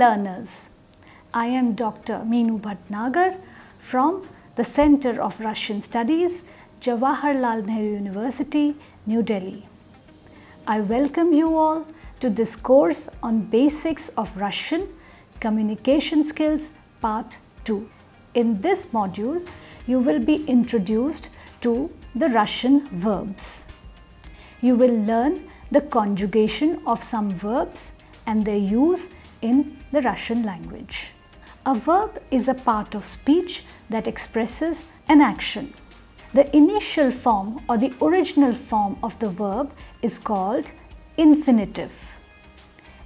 learners, I am Dr. Meenu Bhatnagar from the Center of Russian Studies, Jawaharlal Nehru University, New Delhi. I welcome you all to this course on Basics of Russian Communication Skills Part 2. In this module, you will be introduced to the Russian verbs. You will learn the conjugation of some verbs and their use in the Russian language. A verb is a part of speech that expresses an action. The initial form or the original form of the verb is called infinitive.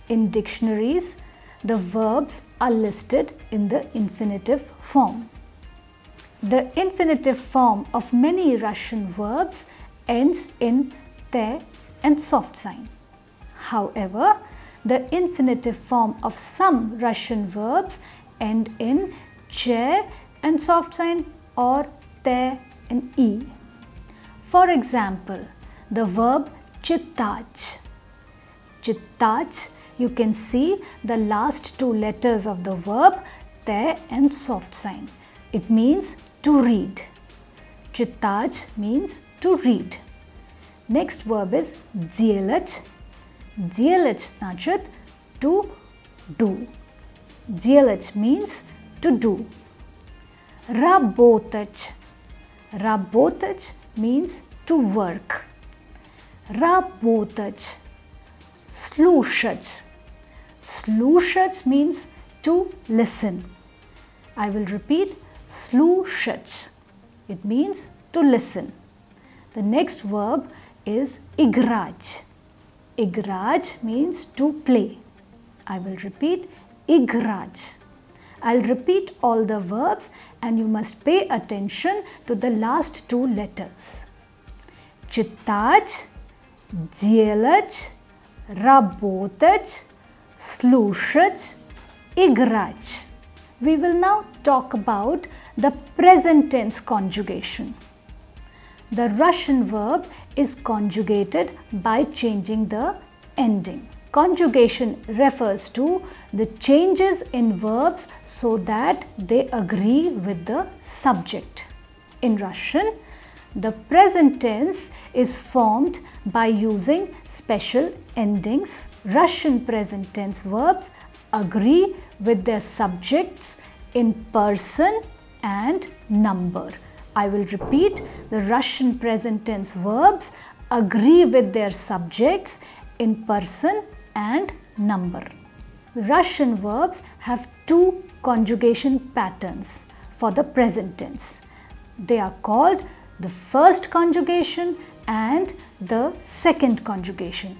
In dictionaries, the verbs are listed in the infinitive form. The infinitive form of many Russian verbs ends in te and soft sign. However, the infinitive form of some Russian verbs end in che and soft sign or te and e. For example, the verb chitach. Chitach, you can see the last two letters of the verb te and soft sign. It means to read. Chitach means to read. Next verb is делать. Делать значит to do. Делать means to do. Работать. Работать means to work. Работать. Слушать. Слушать means to listen. I will repeat, слушать. It means to listen. The next verb is играть. Играть means to play. I will repeat, играть. I'll repeat all the verbs and you must pay attention to the last two letters. Читать, делать, работать, слушать, играть. We will now talk about the present tense conjugation. The Russian verb is conjugated by changing the ending. Conjugation refers to the changes in verbs so that they agree with the subject. In Russian, the present tense is formed by using special endings. Russian present tense verbs agree with their subjects in person and number. I will repeat, the Russian present tense verbs agree with their subjects in person and number. The Russian verbs have two conjugation patterns for the present tense. They are called the first conjugation and the second conjugation.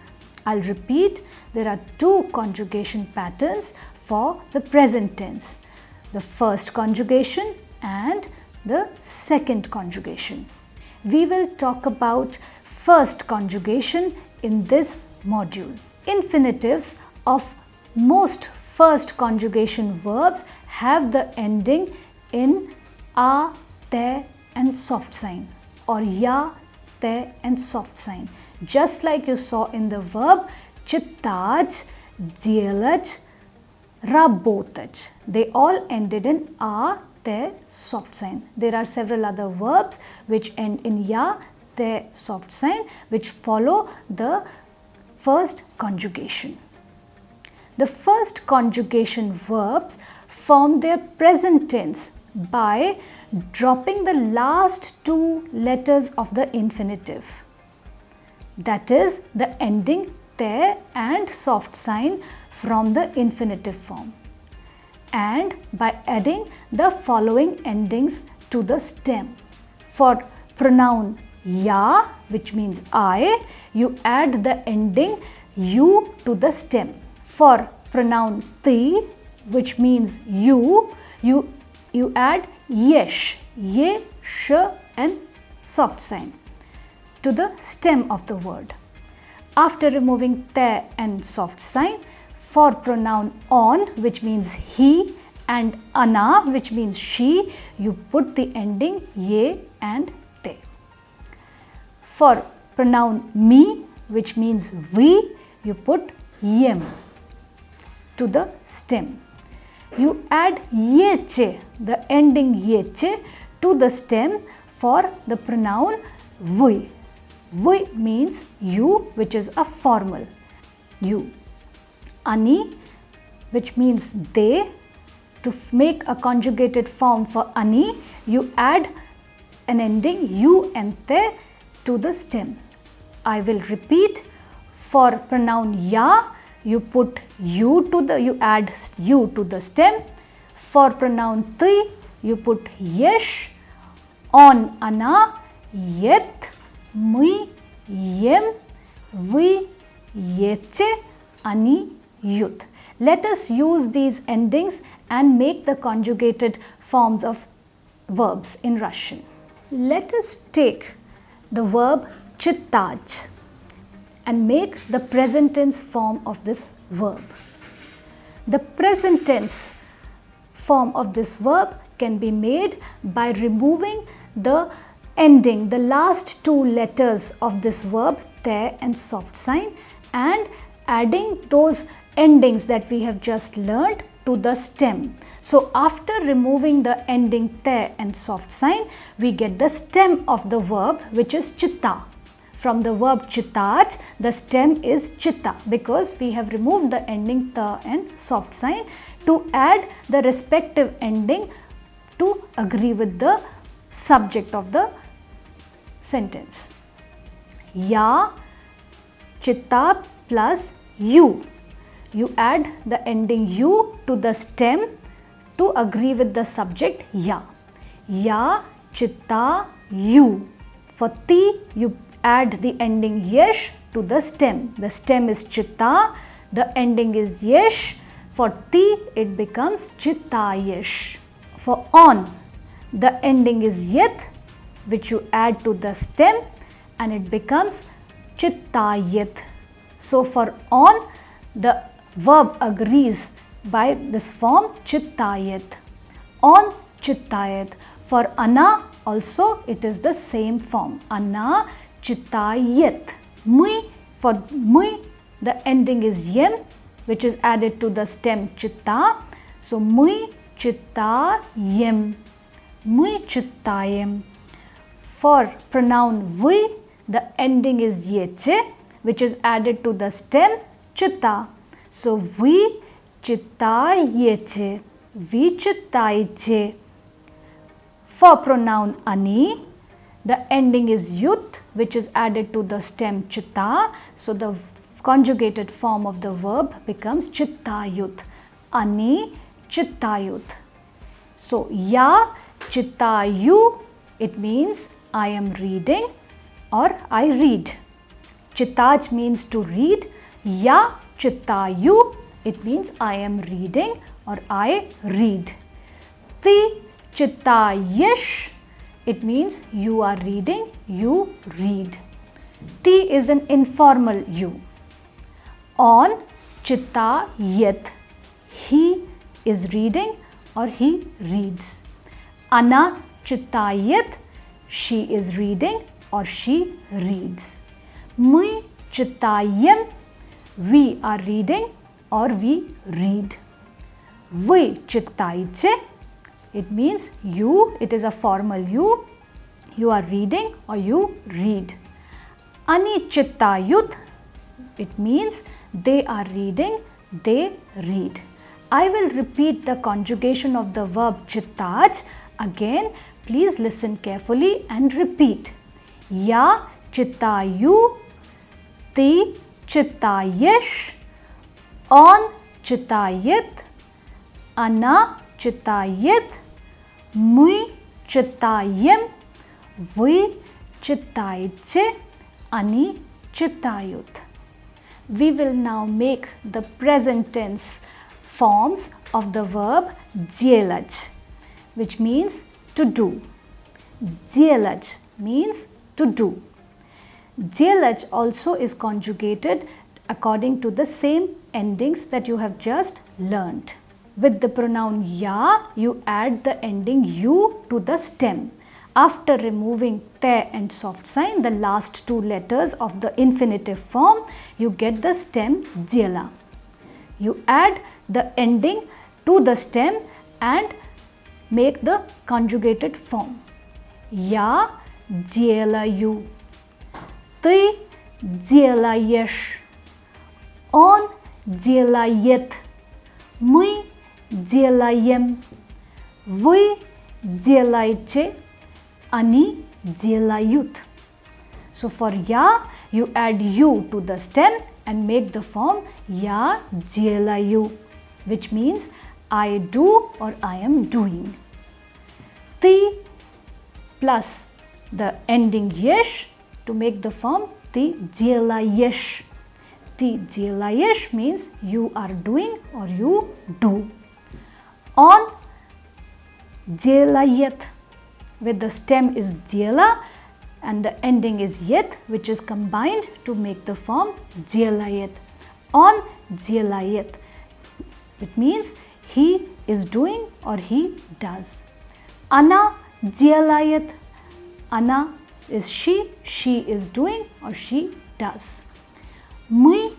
I'll repeat, there are two conjugation patterns for the present tense. The first conjugation and the second conjugation. We will talk about first conjugation in this module. Infinitives of most first conjugation verbs have the ending in a, te and soft sign or ya, te and soft sign. Just like you saw in the verb читать, делать, работать. They all ended in a, te, soft sign. There are several other verbs which end in ya, te, soft sign, which follow the first conjugation. The first conjugation verbs form their present tense by dropping the last two letters of the infinitive. That is the ending te and soft sign from the infinitive form, and by adding the following endings to the stem. For pronoun ya, which means I, you add the ending u to the stem. For pronoun ty, which means you add yesh, ye, sh and soft sign to the stem of the word. After removing te and soft sign, for pronoun on, which means he, and ana, which means she, you put the ending ye and te. For pronoun me, which means we, you put yem. to the stem. You add yeche, the ending yeche, to the stem for the pronoun we. We means you, which is a formal you. Ani, which means they. To make a conjugated form for ani, you add an ending you and te to the stem. I will repeat. For pronoun ya, you add you to the stem. For pronoun ti, you put yesh. On ana, yet, mi, yem, vi, yeche, ani, yut. Let us use these endings and make the conjugated forms of verbs in Russian. Let us take the verb chitать and make the present tense form of this verb. The present tense form of this verb can be made by removing the ending, the last two letters of this verb, te and soft sign, and adding those endings that we have just learned to the stem. So after removing the ending te and soft sign, we get the stem of the verb, which is chitta. From the verb chitать, the stem is chitta, because we have removed the ending ta and soft sign to add the respective ending to agree with the subject of the sentence. Ya, chitta plus you. You add the ending you to the stem to agree with the subject ya. Ya, chitta, you. For ti, you add the ending yesh to the stem. The stem is chitta, the ending is yesh. For ti, it becomes chittayesh. For on, the ending is yet, which you add to the stem, and it becomes chittayet. So for on, the verb agrees by this form chittayet. On chittayet. For ana also it is the same form. Ana chittayet. Mui, for mui, the ending is yem, which is added to the stem chitta. So mui chittayem. Mui chittayem. For pronoun vi, the ending is yeche, which is added to the stem chitta. So vi chittayeche. Vi chittaiche. For pronoun ani, the ending is yut, which is added to the stem chitta. So the conjugated form of the verb becomes chittayut. Ani chittayut. So ya chittayu, it means I am reading or I read. Chittaj means to read. Ya chittayu, it means I am reading or I read. Ti chittayesh, it means you are reading, you read. Ti is an informal you. On chittayet, he is reading or he reads. Ana chittayet, she is reading or she reads. Mui chittayem, we are reading or we read. Vi chittaiche, it means you, it is a formal you are reading or you read. Ani chittayut, it means they are reading, they read. I will repeat the conjugation of the verb chittać again. Please listen carefully and repeat. Ya chittayu, ti chittayesh, on chittayet, ana chittayet, mui chittayem, vi chittaiche, ani chittayut. We will now make the present tense forms of the verb делать, which means to do. Делать means to do. Делать also is conjugated according to the same endings that you have just learnt. With the pronoun ya, you add the ending you to the stem. After removing te and soft sign, the last two letters of the infinitive form, you get the stem dela. You add the ending to the stem and make the conjugated form. Я делаю. Ты делаешь. Он делает. Мы делаем. Вы делаете. Они делают. So for я, you add you to the stem and make the form я делаю, which means I do or I am doing. Ты plus the ending ешь to make the form ты делаешь. Ты делаешь means you are doing or you do. Он делает, with the stem is дела and the ending is yet, which is combined to make the form делает. Он делает. It means he is doing or he does. Она делает. Она is she is doing or she does. Мы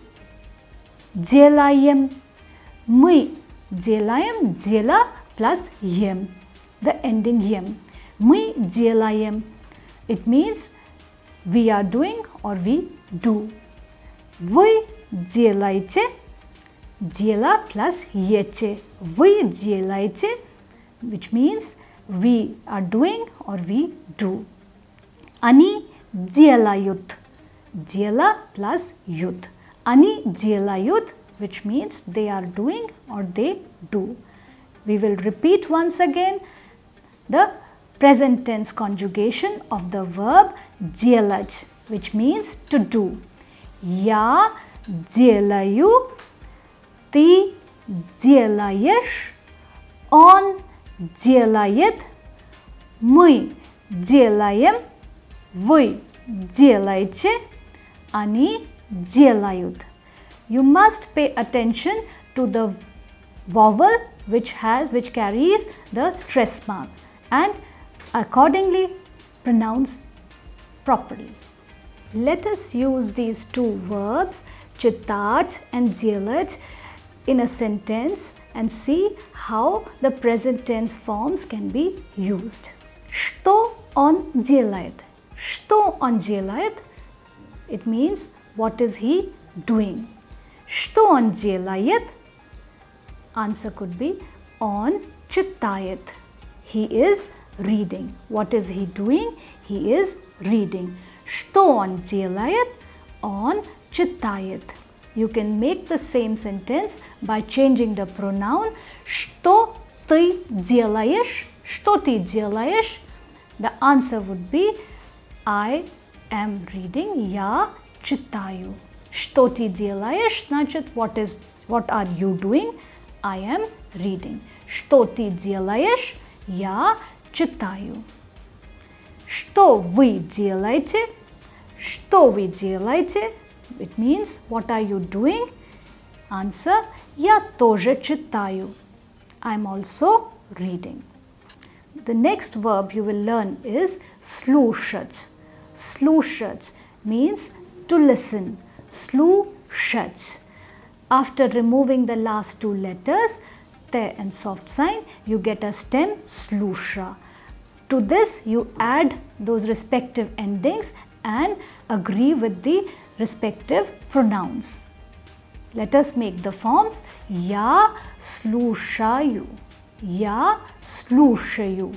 делаем. Мы делаем, дела plus ем, the ending ем. Мы делаем. It means we are doing or we do. Вы делаете, дела plus ете. Вы делаете, which means we are doing or we do. Они делают, дела plus ют. Они делают, which means they are doing or they do. We will repeat once again the present tense conjugation of the verb делать, which means to do. Я делаю, ты делаешь, он делает, мы делаем, вы делаете, они делают. You must pay attention to the vowel which carries the stress mark and accordingly pronounce properly. Let us use these two verbs читать and делать in a sentence and see how the present tense forms can be used. Что он делает? Что он делает? It means what is he doing? Что он делает? Answer could be он читает. He is reading. What is he doing? He is reading. Что он делает? Он читает. You can make the same sentence by changing the pronoun. Что ты делаешь? Что ты делаешь? The answer would be I am reading. Я читаю. Что ты делаешь? Значит, what are you doing? I am reading. Что ты делаешь? Я читаю. Что вы делаете? Что вы делаете? It means what are you doing? Answer: я тоже читаю. I'm also reading. The next verb you will learn is слушать. Слушать means to listen. Слушать. After removing the last two letters, te and soft sign, you get a stem слуша. To this you add those respective endings and agree with the respective pronouns. Let us make the forms. Я слушаю. Я слушаю.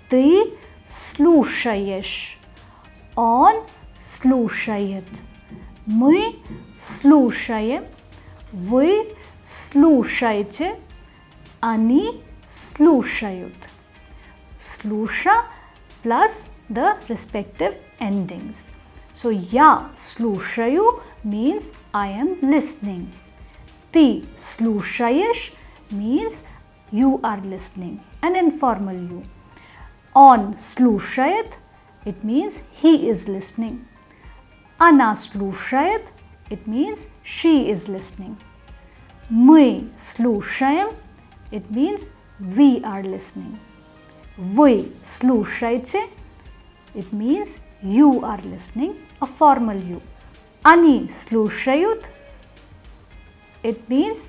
Ты слушаешь. Он слушает. Мы слушаем. Вы слушаете. Они слушают. Слуша plus the respective endings. So, я слушаю means I am listening. Ты слушаешь means you are listening, an informal you. Он слушает, it means he is listening. Она слушает, it means she is listening. Мы слушаем, it means we are listening. Вы слушаете, it means you are listening, a formal you. Они слушают, it means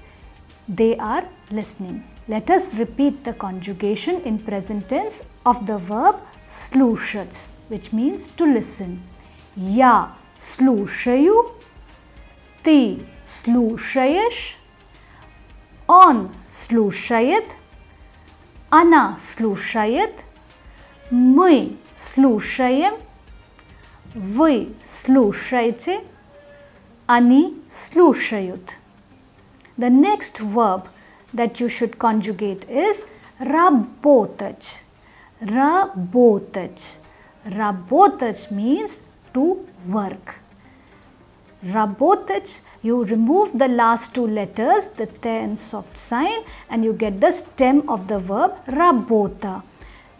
They are listening. Let us repeat the conjugation in present tense of the verb slušać, which means to listen. Ja slušaju, ti slušaš, on slušает, она слушает, мы слушаем, вы слушаете, они слушают. The next verb that you should conjugate is работать. Работать. Работать means to work. Работать, you remove the last two letters, the te and soft sign, and you get the stem of the verb работа.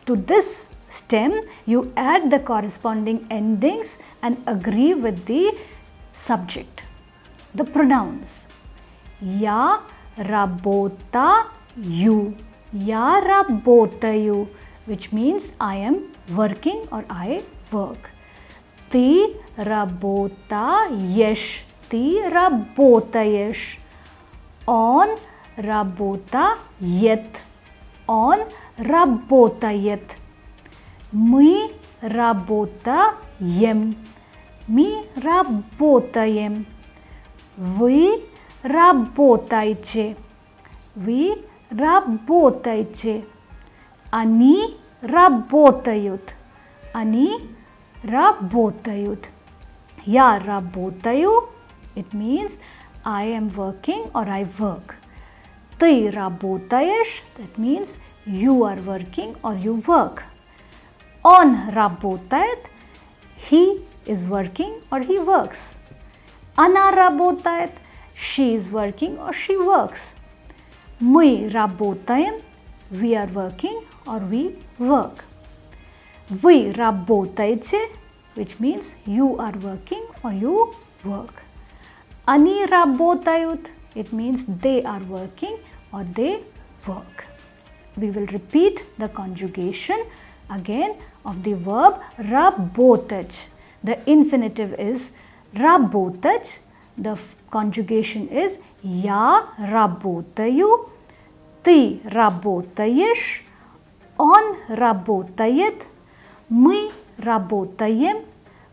To this stem, you add the corresponding endings and agree with the subject, the pronouns. Я работаю. Я работаю, which means I am working or I work. Ты работаешь. Ты работаешь. Он работает. Он работает. Мы работаем. Мы работаем. Вы работаете. Вы работаете. Они работают. Они работают. Я работаю. It means I am working or I work. Ты работаешь. That means you are working or you work. Он работает. He is working or he works. Она работает. She is working or she works. Мы работаем. We are working or we work. Вы работаете, which means you are working or you work. Они работают, it means they are working or they work. We will repeat the conjugation again of the verb работать. The infinitive is работать. The conjugation is я работаю, ты работаешь, он работает, мы работаем,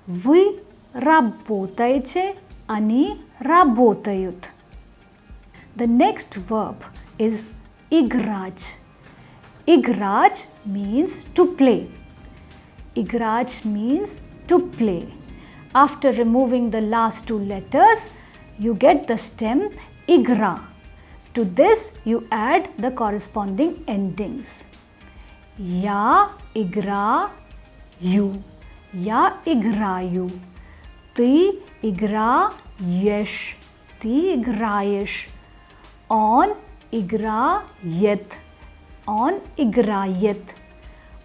вы работаете, они работают. The next verb is играть. Играть means to play. Играть means to play. After removing the last two letters, you get the stem игра. To this, you add the corresponding endings. Я играю. Я играю. Ты играешь. Ты играешь. Он играет. Он играет.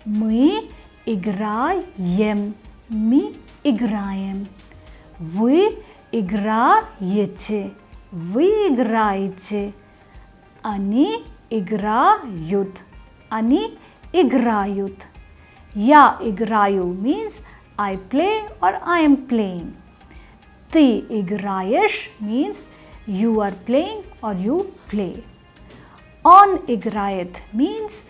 Мы играем. Мы играем. Вы играете. Вы играете. Они играют. Они играют. Я играю means I play or I am playing. Ты играешь means you are playing or you play. Он играет means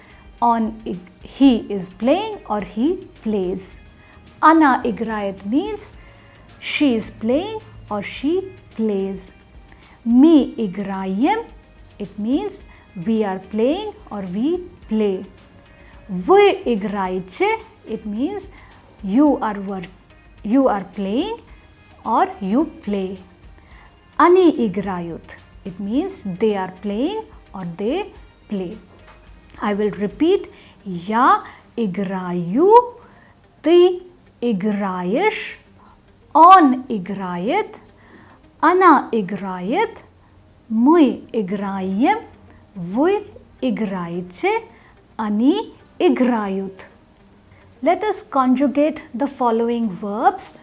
he is playing or he plays. Она играет means she is playing or she plays. Мы играем, it means we are playing or we play. Вы играете, it means you are playing or you play. Они играют, it means they are playing or they play. I will repeat. Я играю, ты играешь, он играет, она играет, мы играем, вы играете, они играют. Let us conjugate the following verbs: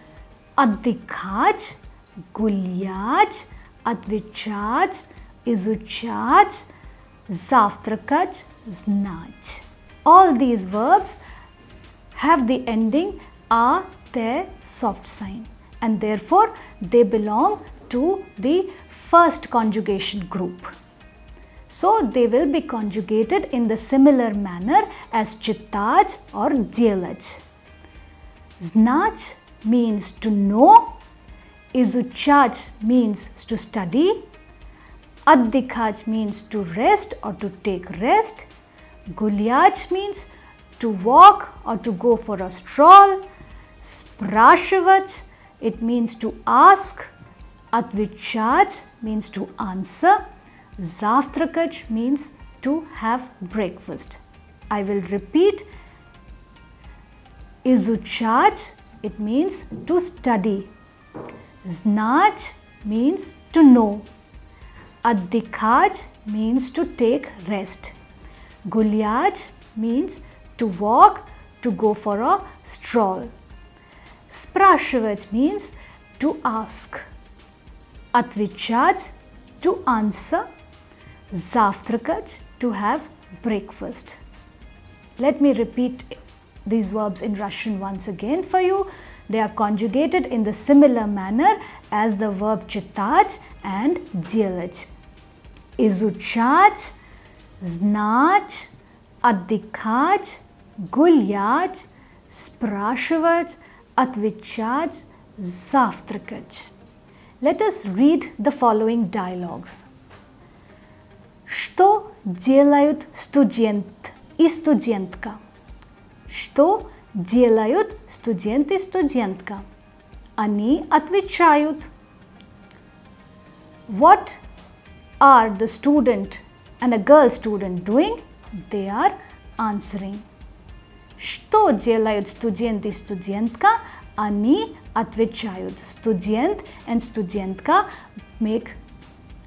отдыхать, гулять, отвечать, изучать, завтракать, знать. All these verbs have the ending a, te, soft sign, and therefore they belong to the first conjugation group. So they will be conjugated in the similar manner as chittaj or djelaj. Znach means to know, izuchaj means to study, addikaj means to rest or to take rest, gulyaj means to walk or to go for a stroll, sprashivach, it means to ask, atvichaj means to answer, zavtrakaj means to have breakfast. I will repeat. Izuchaj, it means to study. Znach means to know. Addikaj means to take rest. Gulyaj means to walk, to go for a stroll. Sprashivach means to ask. Atvichaj, to answer. Zavtrakaj, to have breakfast. Let me repeat these verbs in Russian once again for you. They are conjugated in the similar manner as the verb chittaj and djelaj. Izuchaj, znach, addikaj, gulyaj, sprashivach, atvichaj, zavtrakaj. Let us read the following dialogues. Что делают студент и студентка? Что делают студент и студентка? Они отвечают. What are the student and a girl student doing? They are answering. Что делают студент и студентка? Они отвечают. Student and студентка make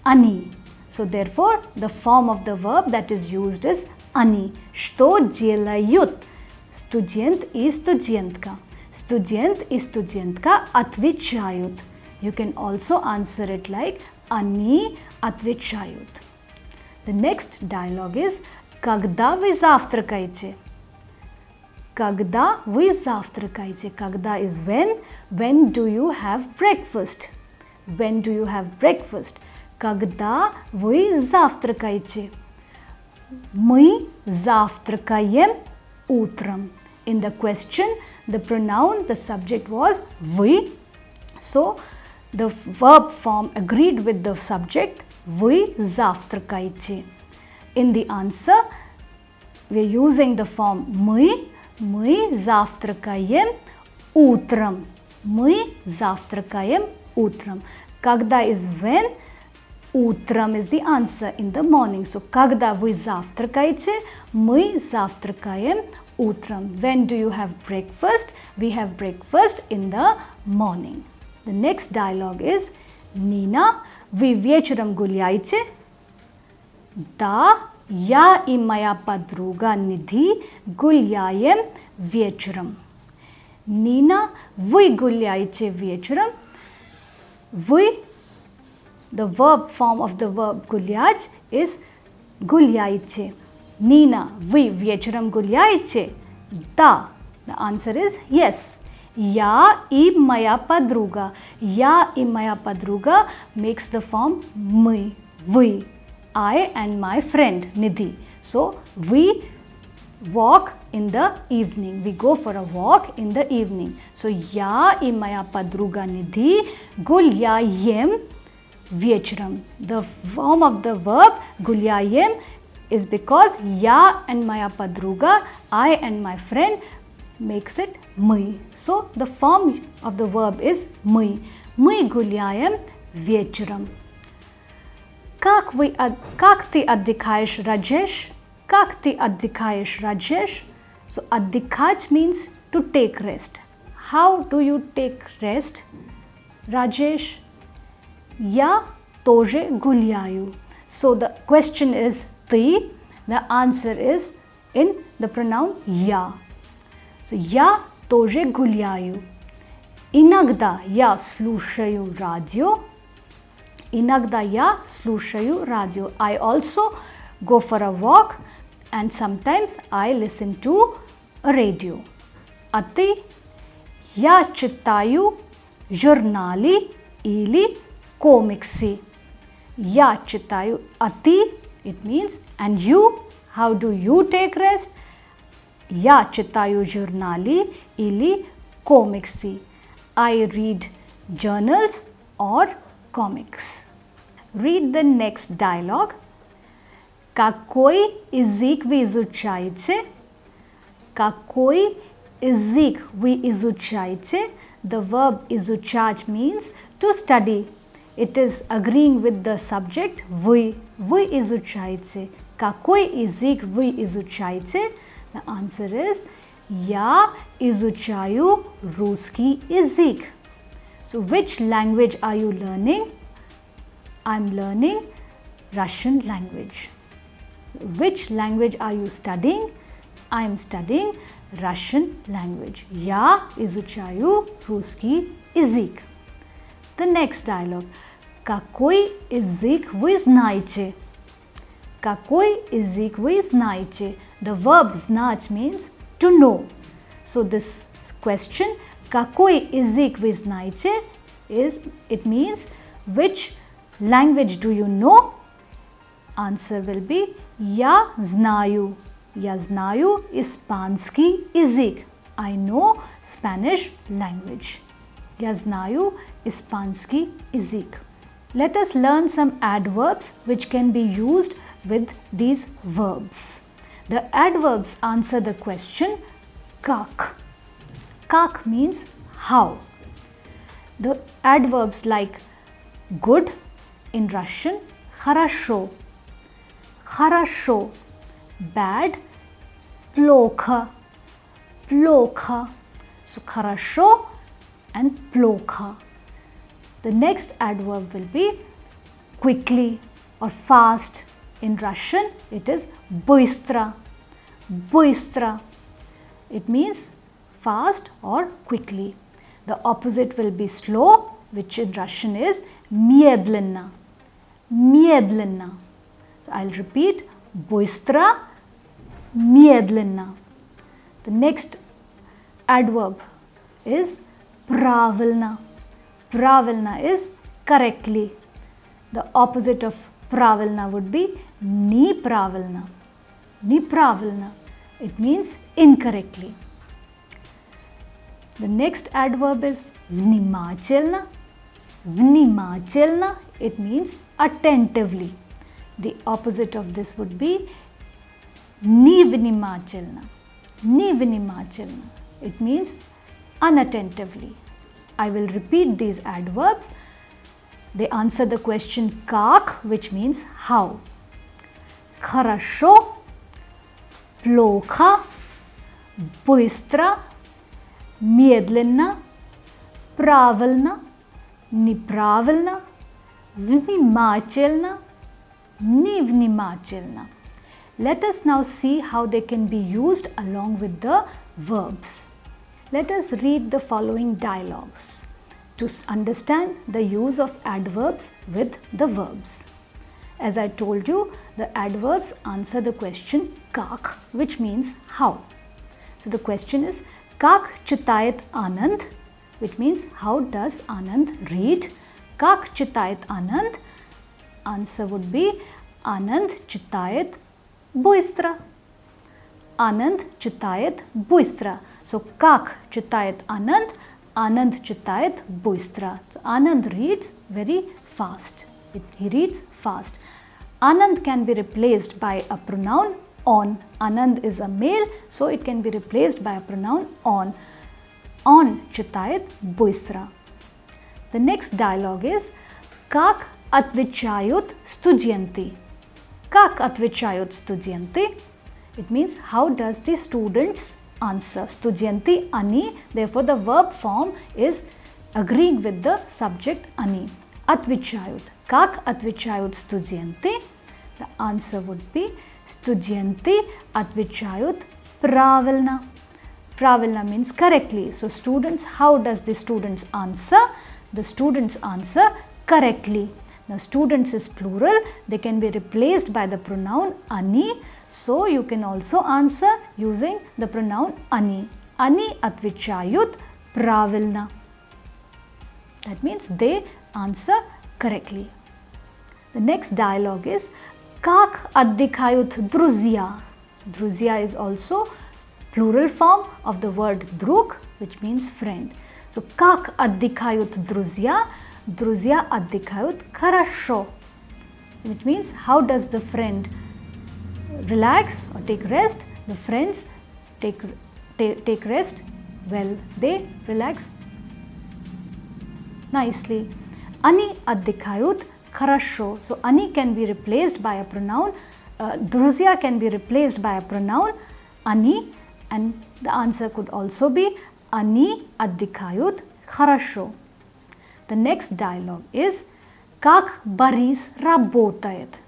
они. So therefore, the form of the verb that is used is они. Что делают студент и студентка? Студент и студентка отвечают. You can also answer it like они отвечают. The next dialogue is когда вы завтракаете? Когда вы завтракаете? Когда is when. When do you have breakfast? When do you have breakfast? Когда вы завтракаете? Мы завтракаем утром. In the question, the pronoun, the subject was вы. So, the verb form agreed with the subject. Вы завтракаете. In the answer, we are using the form мы. Мы завтракаем утром. Мы завтракаем утром. Когда is when. Утром is the answer in the morning. So, когда вы завтракаете, мы завтракаем утром. When do you have breakfast? We have breakfast in the morning. The next dialogue is Nina, вы вечером гуляете? Да, я и моя подруга Нидhi гуляем вечером. Nina, вы гуляете вечером? Вы. The verb form of the verb гулять is гуляете. Nina, вы вечером гуляете? Да. The answer is yes. Я и моя подруга. Я и моя подруга makes the form мы. Вы. I and my friend Nidhi. So, we walk in the evening. We go for a walk in the evening. So, я и моя подруга Nidhi гуляем вечером. The form of the verb гуляем is because я and моя подруга, I and my friend makes it мы. So the form of the verb is мы. Мы гуляем вечером. Как ты отдыхаешь, Раджеш? Как ты отдыхаешь, Раджеш? So отдыхать means to take rest. How do you take rest, Rajesh? Я тоже гуляю. So the question is ты. The answer is in the pronoun я. So я тоже гуляю. Иногда я слушаю радио. Иногда я слушаю радио. I also go for a walk and sometimes I listen to a radio. А ты? Я читаю журналы или комиксы. Я читаю, а ты? It means, and you, how do you take rest? Я читаю журнали или комиксы. I read journals or comics. Read the next dialogue. Какой язык вы изучаете? Какой язык вы изучаете? The verb изучать means to study. It is agreeing with the subject вы изучаете. Какой язык вы изучаете? The answer is я изучаю русский язык. So which language are you learning? I'm learning Russian language. Which language are you studying? I'm studying Russian language. Я изучаю русский язык. The next dialogue. Какой язык вы знаете? Какой язык вы знаете? The verb знать means to know. So this question, какой язык вы знаете, it means which language do you know? Answer will be я знаю. Я знаю испанский язык. I know Spanish language. Я знаю испанский язык. Let us learn some adverbs which can be used with these verbs. The adverbs answer the question как. Как means how. The adverbs like good in Russian, хорошо. Хорошо. Bad, плохо. Плохо. So хорошо and плохо. The next adverb will be quickly or fast. In Russian, it is быстро. Быстро. It means fast or quickly. The opposite will be slow, which in Russian is медленно. Медленно. So I'll repeat, быстро, медленно. The next adverb is правильно. Правильно is correctly. The opposite of правильно would be неправильно. Неправильно. It means incorrectly. The next adverb is внимательно. Внимательно. It means attentively. The opposite of this would be невнимательно. Невнимательно. It means unattentively. I will repeat these adverbs. They answer the question как, which means how. Хорошо, плохо, быстро, медленно, правильно, неправильно, внимательно, невнимательно. Let us now see how they can be used along with the verbs. Let us read the following dialogues to understand the use of adverbs with the verbs. As I told you, the adverbs answer the question как, which means how. So the question is как читает Anand, which means how does Anand read. Как читает Anand? Answer would be Anand читает быстро. Anand читает быстро. So как читает Anand? Anand читает быстро. So Anand reads very fast. He reads fast. Anand can be replaced by a pronoun on. Anand is a male, so it can be replaced by a pronoun on. On читает быстро. The next dialogue is как отвечают студенты. Как отвечают студенты? It means how does the students answer. Студенты они, therefore the verb form is agreeing with the subject они. Отвечают. Как отвечают студенты? The answer would be студенты отвечают правильно. Правильно means correctly. So students, how does the students answer? The students answer correctly. Now students is plural, they can be replaced by the pronoun ani. So you can also answer using the pronoun ani. Ani отвечают правильно. That means they answer correctly. The next dialogue is Kak addikayut druzya. Druzya is also plural form of the word drug, which means friend. So kak addikayut druzya, druzya addikayut kharasho, which means how does the friend relax or take rest? The friends take rest. Well, they relax nicely. Ani addikayut kharasho. So ani can be replaced by a pronoun. Druzya can be replaced by a pronoun ani, and the answer could also be ani addikayut kharasho. The next dialogue is Kak baris rabotayet.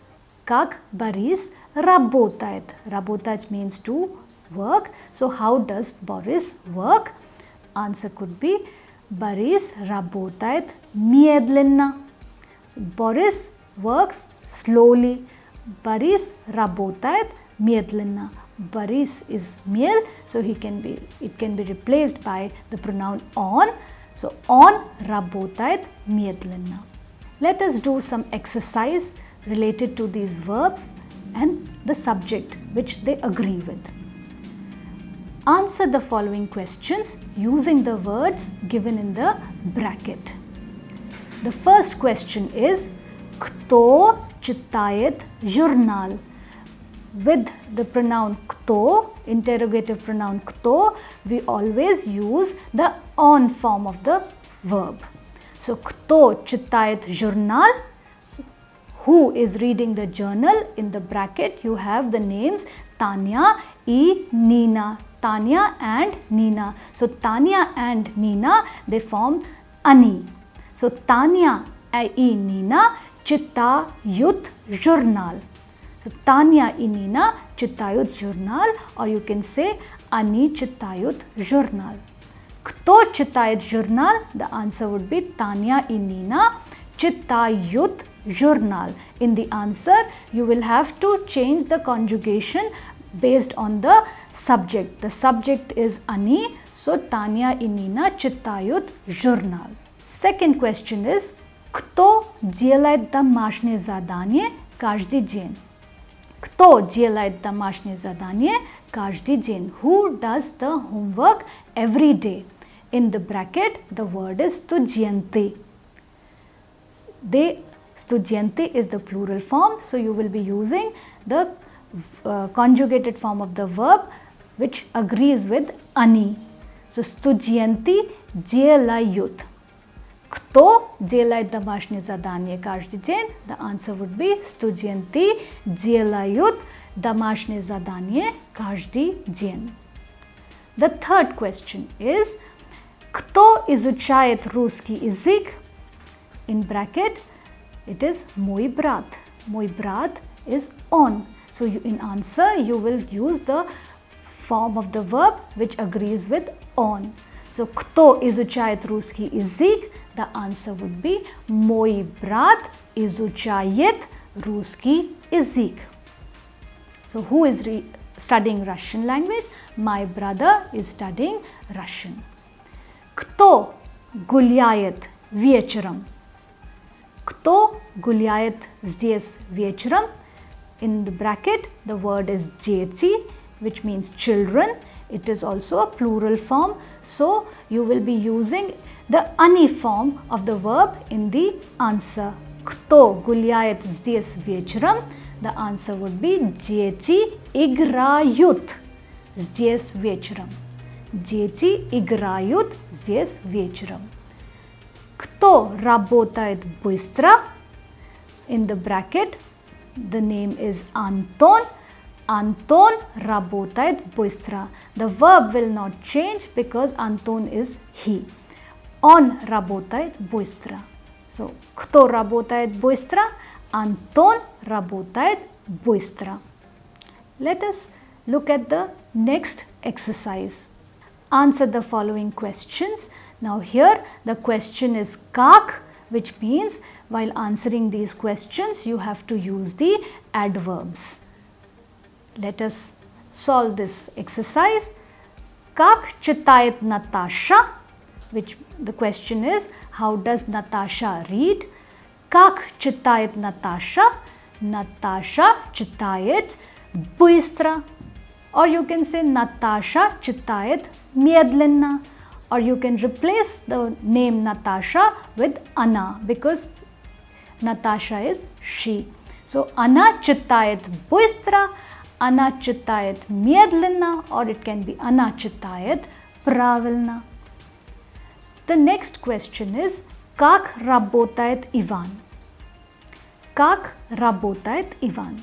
Kak baris rabotayet. Rabotayet means to work. So how does Boris work? Answer could be Boris rabotayet miedlенно. So Boris works slowly. Boris rabotayet miedlенно. Boris is male, so it can be replaced by the pronoun on. So on rabotayet miedlенно. Let us do some exercise related to these verbs and the subject which they agree with. Answer the following questions using the words given in the bracket. The first question is Kto chitayet jurnal? With the pronoun kto, interrogative pronoun kto, we always use the on form of the verb. So kto chitayet jurnal? Who is reading the journal? In the bracket you have the names Tanya and Nina. Tanya and Nina. So Tanya and Nina, they form ani. So Tanya and Nina chitayut jurnal. So Tanya and Nina chitayut jurnal, or you can say ani chitayut jurnal. Kto chitayet jurnal? The answer would be Tanya and Nina chitayut jurnal. In the answer, you will have to change the conjugation based on the subject. The subject is ani, so Tanya and Nina chitayut jurnal. Second question is Kto делает домашнее задание каждый день? Кто делает домашнее задание каждый день? Who does the homework every day? In the bracket, the word is studienti. Studienti is the plural form, so you will be using the conjugated form of the verb which agrees with ani. So studienti делают. Кто делает домашнее задание каждый день? The answer would be студенты делают домашнее задание каждый день. The third question is Кто изучает русский язык? In bracket it is мой брат. Мой брат is on. So in answer you will use the form of the verb which agrees with on. So кто изучает русский язык? The answer would be мой брат изучает русский язык. So who is studying Russian language? My brother is studying Russian. Кто гуляет вечером? Кто гуляет здесь вечером? In the bracket, the word is дети, which means children. It is also a plural form, so you will be using the ani form of the verb in the answer. Кто гуляет здесь вечером? The answer would be дети играют здесь вечером. Дети играют здесь вечером. Кто работает быстро? In the bracket, the name is Anton. Anton работает быстро. The verb will not change because Anton is he. Он работает быстро. So, кто работает быстро? Anton работает быстро. Let us look at the next exercise. Answer the following questions. Now here the question is как, which means while answering these questions you have to use the adverbs. Let us solve this exercise. Как читает Natasha? Which the question is, how does Natasha read? Как читает Natasha? Natasha читает быстро. Or you can say Natasha читает медленно. Or you can replace the name Natasha with Anna because Natasha is she. So Anna читает быстро, Anna читает медленно, or it can be Anna читает правильно. The next question is как работает Иван? Как работает Иван?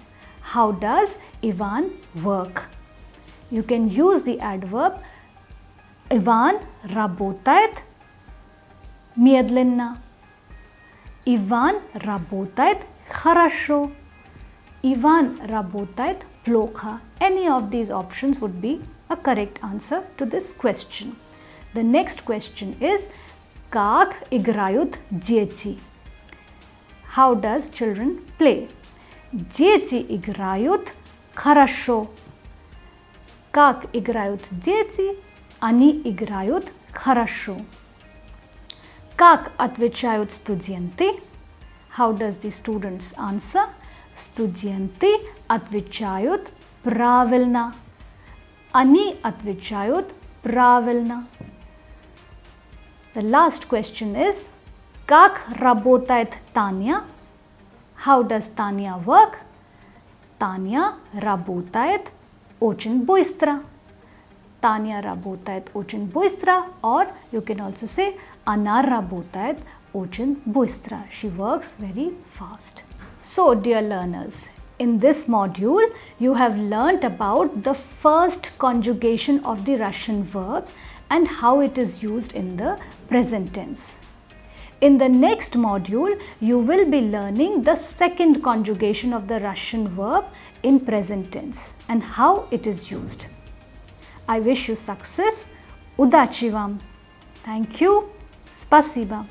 How does Ivan work? You can use the adverb Иван работает медленно. Иван работает хорошо. Иван работает плохо. Any of these options would be a correct answer to this question. The next question is как играют дети? How does children play? Дети играют хорошо. Как играют дети? Они играют хорошо. Как отвечают студенты? How does the students answer? Студенты отвечают правильно. Они отвечают правильно. The last question is как работает Таня? How does Tanya work? Таня работает очень быстро. Таня работает очень быстро, or you can also say она работает очень быстро. She works very fast. So dear learners, in this module you have learnt about the first conjugation of the Russian verbs and how it is used in the present tense. In the next module, you will be learning the second conjugation of the Russian verb in present tense and how it is used. I wish you success. Удачи вам. Thank you. Спасибо.